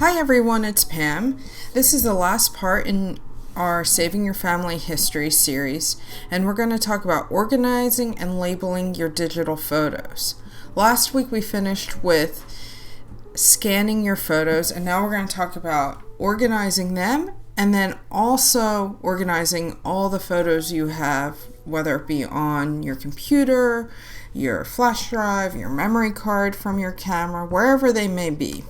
Hi everyone, it's Pam. This is the last part in our Saving Your Family History series, and we're going to talk about organizing and labeling your digital photos. Last week we finished with scanning your photos, and now we're going to talk about organizing them and then also organizing all the photos you have, whether it be on your computer, your flash drive, your memory card from your camera, wherever they may be.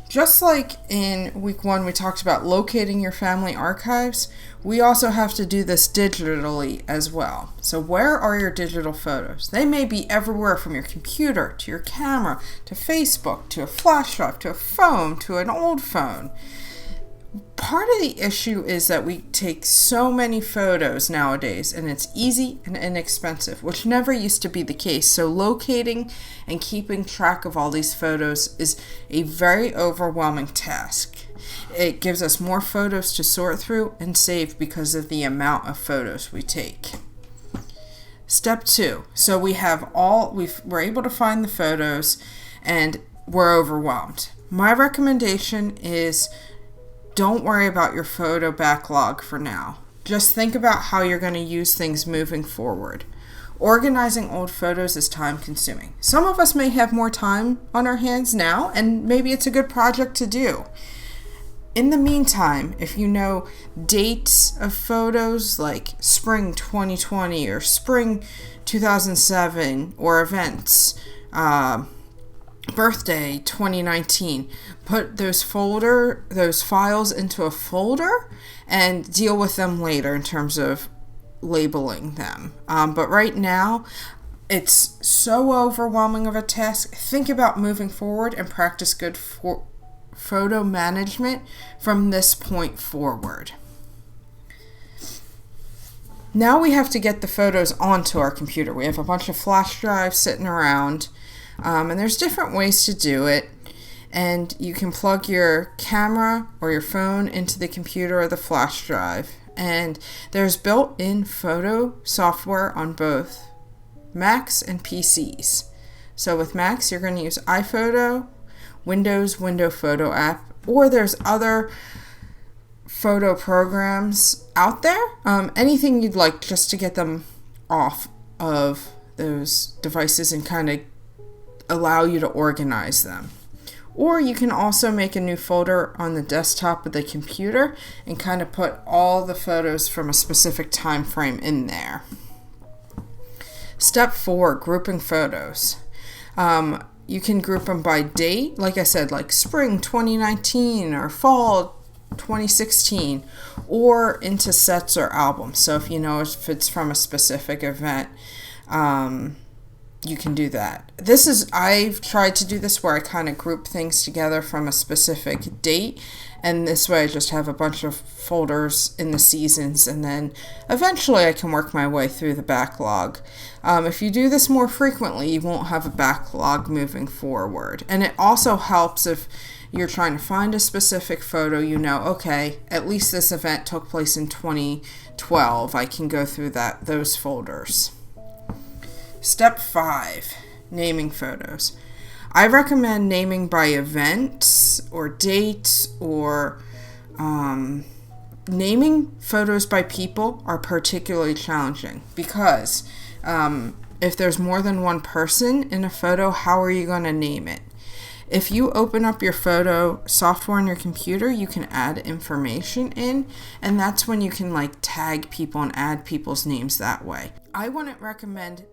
Just like in week 1 we talked about locating your family archives, we also have to do this digitally as well. So where are your digital photos? They may be everywhere from your computer to your camera to Facebook to a flash drive to a phone to an old phone. Part of the issue is that we take so many photos nowadays, and it's easy and inexpensive, which never used to be the case. So locating and keeping track of all these photos is a very overwhelming task. It gives us more photos to sort through and save because of the amount of photos we take. Step 2. So we're able to find the photos and we're overwhelmed. My recommendation is don't worry about your photo backlog for now. Just think about how you're going to use things moving forward. Organizing old photos is time consuming. Some of us may have more time on our hands now, and maybe it's a good project to do. In the meantime, if you know dates of photos like spring 2020 or spring 2007 or events, birthday 2019, put those files into a folder and deal with them later in terms of labeling them. But right now, it's so overwhelming of a task. Think about moving forward and practice good photo management from this point forward. Now we have to get the photos onto our computer. We have a bunch of flash drives sitting around. And there's different ways to do it, and you can plug your camera or your phone into the computer or the flash drive, and there's built-in photo software on both Macs and PCs. So with Macs, you're going to use iPhoto, Windows Window Photo app, or there's other photo programs out there, anything you'd like just to get them off of those devices and kind of allow you to organize them. Or you can also make a new folder on the desktop of the computer and kind of put all the photos from a specific time frame in there. Step 4, grouping photos. You can group them by date, like I said, like spring 2019 or fall 2016, or into sets or albums. So if you know if it's from a specific event, you can do that. I've tried to do this where I kind of group things together from a specific date, and this way I just have a bunch of folders in the seasons, and then eventually I can work my way through the backlog. If you do this more frequently, you won't have a backlog moving forward. And it also helps if you're trying to find a specific photo, okay, at least this event took place in 2012. I can go through those folders. Step 5, naming photos. I recommend naming by events or dates, or naming photos by people are particularly challenging because if there's more than one person in a photo, how are you going to name it? If you open up your photo software on your computer, you can add information in, and that's when you can tag people and add people's names that way. I wouldn't recommend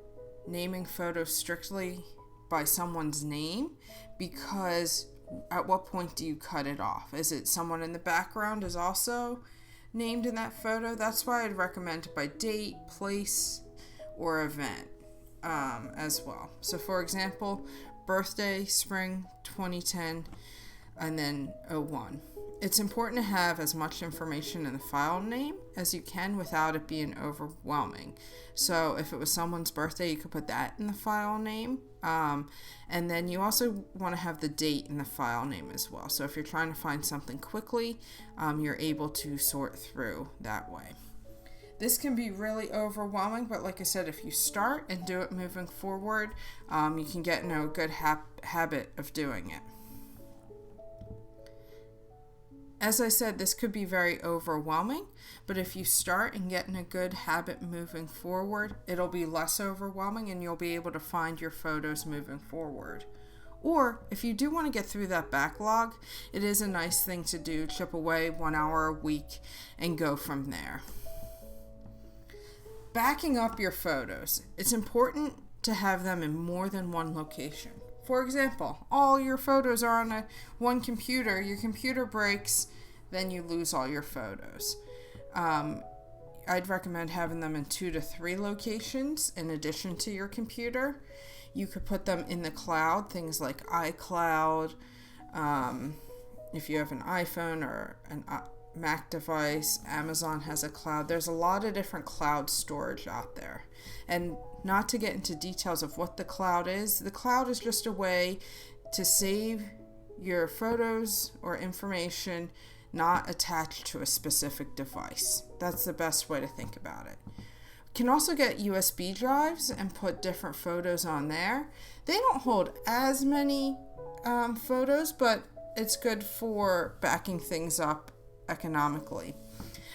naming photos strictly by someone's name, because at what point do you cut it off? Is it someone in the background is also named in that photo? That's why I'd recommend by date, place, or event as well. So for example, birthday, spring 2010, and then 01. It's important to have as much information in the file name as you can without it being overwhelming. So if it was someone's birthday, you could put that in the file name. And then you also want to have the date in the file name as well. So if you're trying to find something quickly, you're able to sort through that way. This can be really overwhelming, but like I said, if you start and do it moving forward, you can get into a good habit of doing it. As I said, this could be very overwhelming, but if you start and get in a good habit moving forward, it'll be less overwhelming and you'll be able to find your photos moving forward. Or if you do want to get through that backlog, it is a nice thing to do, chip away 1 hour a week and go from there. Backing up your photos. It's important to have them in more than one location. For example, all your photos are on one computer. Your computer breaks, then you lose all your photos. I'd recommend having them in 2 to 3 locations in addition to your computer. You could put them in the cloud, things like iCloud. If you have an iPhone or an Mac device, Amazon has a cloud. There's a lot of different cloud storage out there. And not to get into details of what the cloud is just a way to save your photos or information not attached to a specific device. That's the best way to think about it. You can also get USB drives and put different photos on there. They don't hold as many photos, but it's good for backing things up economically.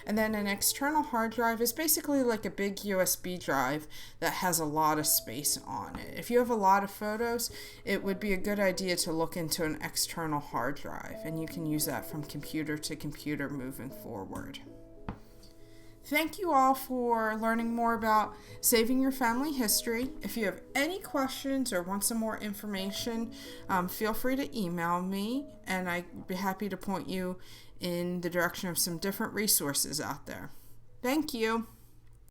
And then an external hard drive is basically like a big USB drive that has a lot of space on it. If you have a lot of photos, it would be a good idea to look into an external hard drive, and you can use that from computer to computer moving forward. Thank you all for learning more about saving your family history. If you have any questions or want some more information, feel free to email me, and I'd be happy to point you in the direction of some different resources out there. Thank you.